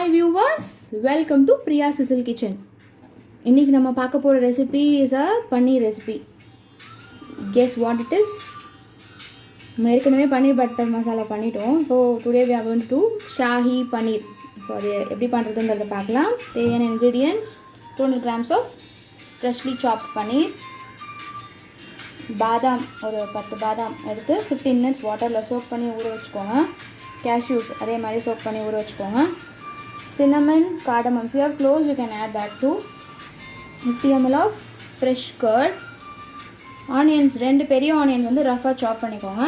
Hi viewers, welcome to Priya Sizzle kitchen. இன்னைக்கு நம்ம பார்க்க போற recipe is a paneer recipe. Guess what it is? நம்ம ஏற்கனவே பன்னீர் பட்டர் மசாலா பண்ணிட்டோம். So today we are going to do Shahi paneer. So அது எப்படி பண்றதுங்கறத பார்க்கலாம். தேவையான ingredients 200 grams of freshly chopped paneer. பாதாம் ஒரு 10 பாதாம் எடுத்து 15 minutes வாட்டரில் சோக் பண்ணி ஊற வச்சுக்கோங்க. cashews அதே மாதிரி சோக் பண்ணி ஊற வச்சுக்கோங்க. cinnamon, cardamom, if you have cloves you can add that too. 50 ml of fresh curd. Onions, ரெண்டு பெரிய ஆனியன் வந்து ரஃபாக சாப் பண்ணிக்கோங்க.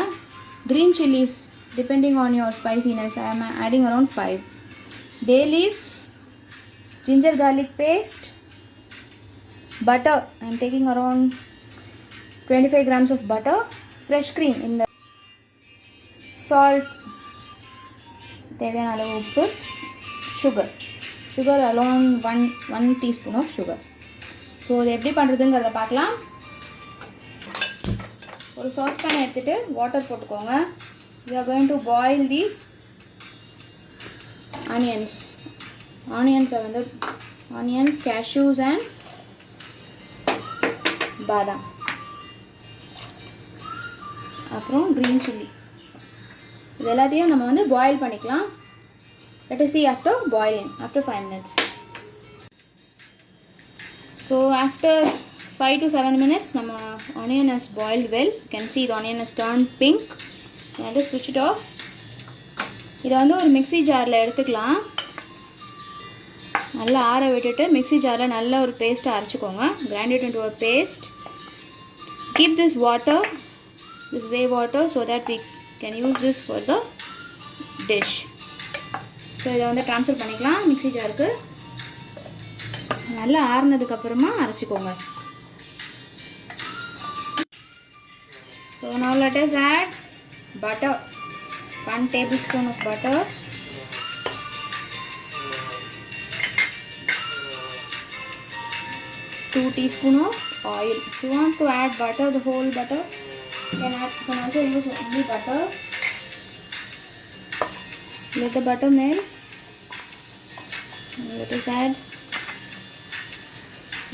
green chilies depending on your spiciness I am adding around 5. bay leaves, ginger garlic paste, butter I am taking around 25 grams of butter, fresh cream in the salt, தேவையான அளவு உப்பு, sugar alone 1 teaspoon of sugar. So இது எப்படி பண்ணுறதுங்கிறத பார்க்கலாம். ஒரு saucepan எடுத்துகிட்டு water போட்டுக்கோங்க. we are going to boil the onions வந்து onions, cashews and பாதாம், அப்புறம் green chilli. இது எல்லாத்தையும் நம்ம வந்து பாயில் பண்ணிக்கலாம். let us see after boiling after 5 minutes. So after 5 to 7 minutes நம்ம onion has boiled well. You can see the onion has turned pink. Let us switch it off. இதை வந்து ஒரு mixie ஜாரில் எடுத்துக்கலாம். நல்லா ஆற விட்டுட்டு மிக்ஸி ஜாரில் நல்ல ஒரு பேஸ்ட்டை அரைச்சிக்கோங்க. grind it into a paste. Keep this water, this whey water, so that we can use this for the dish. So இதை வந்து ட்ரான்ஸ்ஃபர் பண்ணிக்கலாம் மிக்ஸி ஜாருக்கு. நல்லா ஆறுனதுக்கப்புறமா அரைச்சிக்கோங்க. So now let us add butter. 1 tablespoon of butter. Two teaspoon of oil. If you want to add butter, the whole butter, you can also use only butter. Let the butter melt. Let us add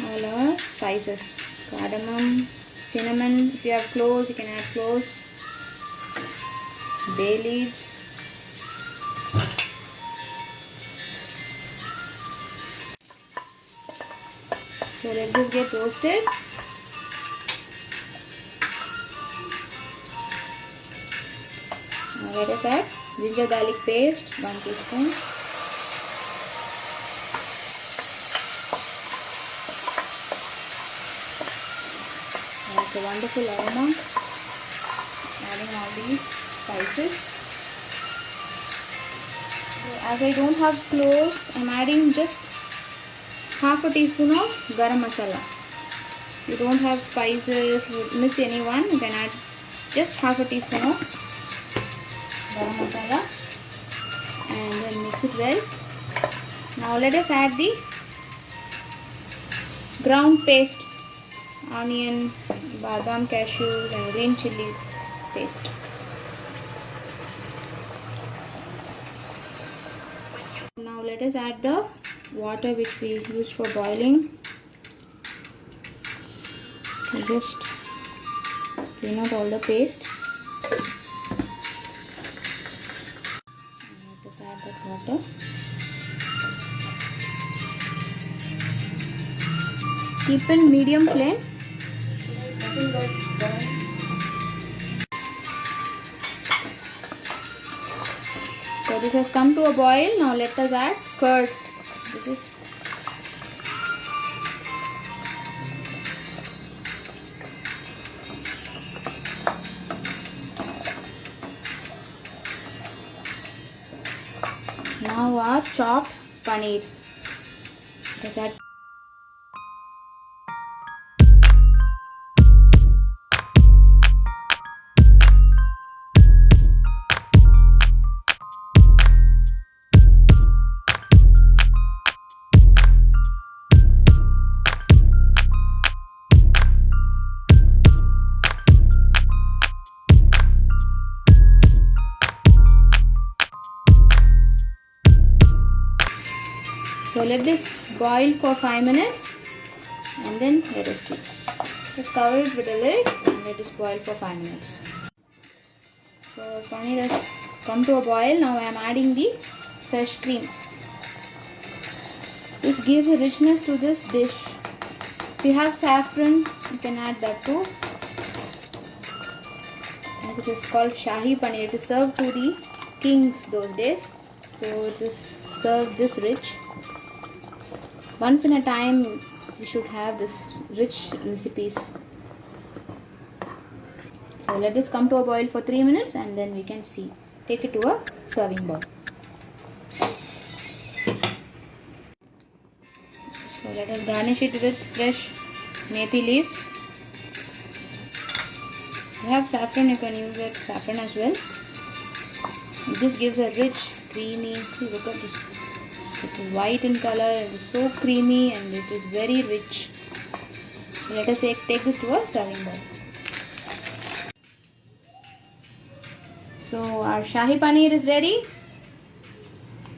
all our spices. Cardamom, cinnamon, if you have cloves you can add cloves, bay leaves, so let this get roasted. Now let us add ginger garlic paste 1 teaspoon. That's a wonderful aroma. Adding all these spices. So as I don't have cloves, I'm adding just half a teaspoon of garam masala. If you don't have spices, you miss anyone, you can add just half a teaspoon of garam masala and then mix it well. Now let us add the ground paste, onion, badam, cashews and green chilli paste. Now let us add the water which we used for boiling. So just clean out all the paste. Let us add that water. Keep in medium flame. So this has come to a boil. Now let us add curd. This is now our chopped paneer. Let us add So let this boil for 5 minutes and then let us see. Just cover it with a lid and let this boil for 5 minutes. So paneer has come to a boil. Now I am adding the fresh cream. This gives a richness to this dish. If you have saffron, you can add that too. As it is called Shahi paneer, it is served to the kings those days. So it is served this rich. Once in a time, we should have this rich recipes. So let this come to a boil for 3 minutes and then we can see. Take it to a serving bowl. So let us garnish it with fresh methi leaves. If you have saffron, you can use it saffron as well. This gives a rich, creamy, look at this. It's white in color and it's so creamy and it is very rich. Let us take this to a serving bowl. So our Shahi paneer is ready.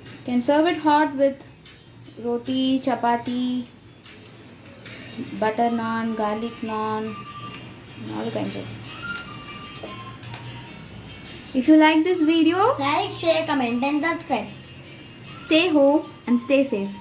You can serve it hot with roti, chapati, butter naan, garlic naan, all kinds of. If you like this video, like, share, comment and subscribe. Stay home and stay safe.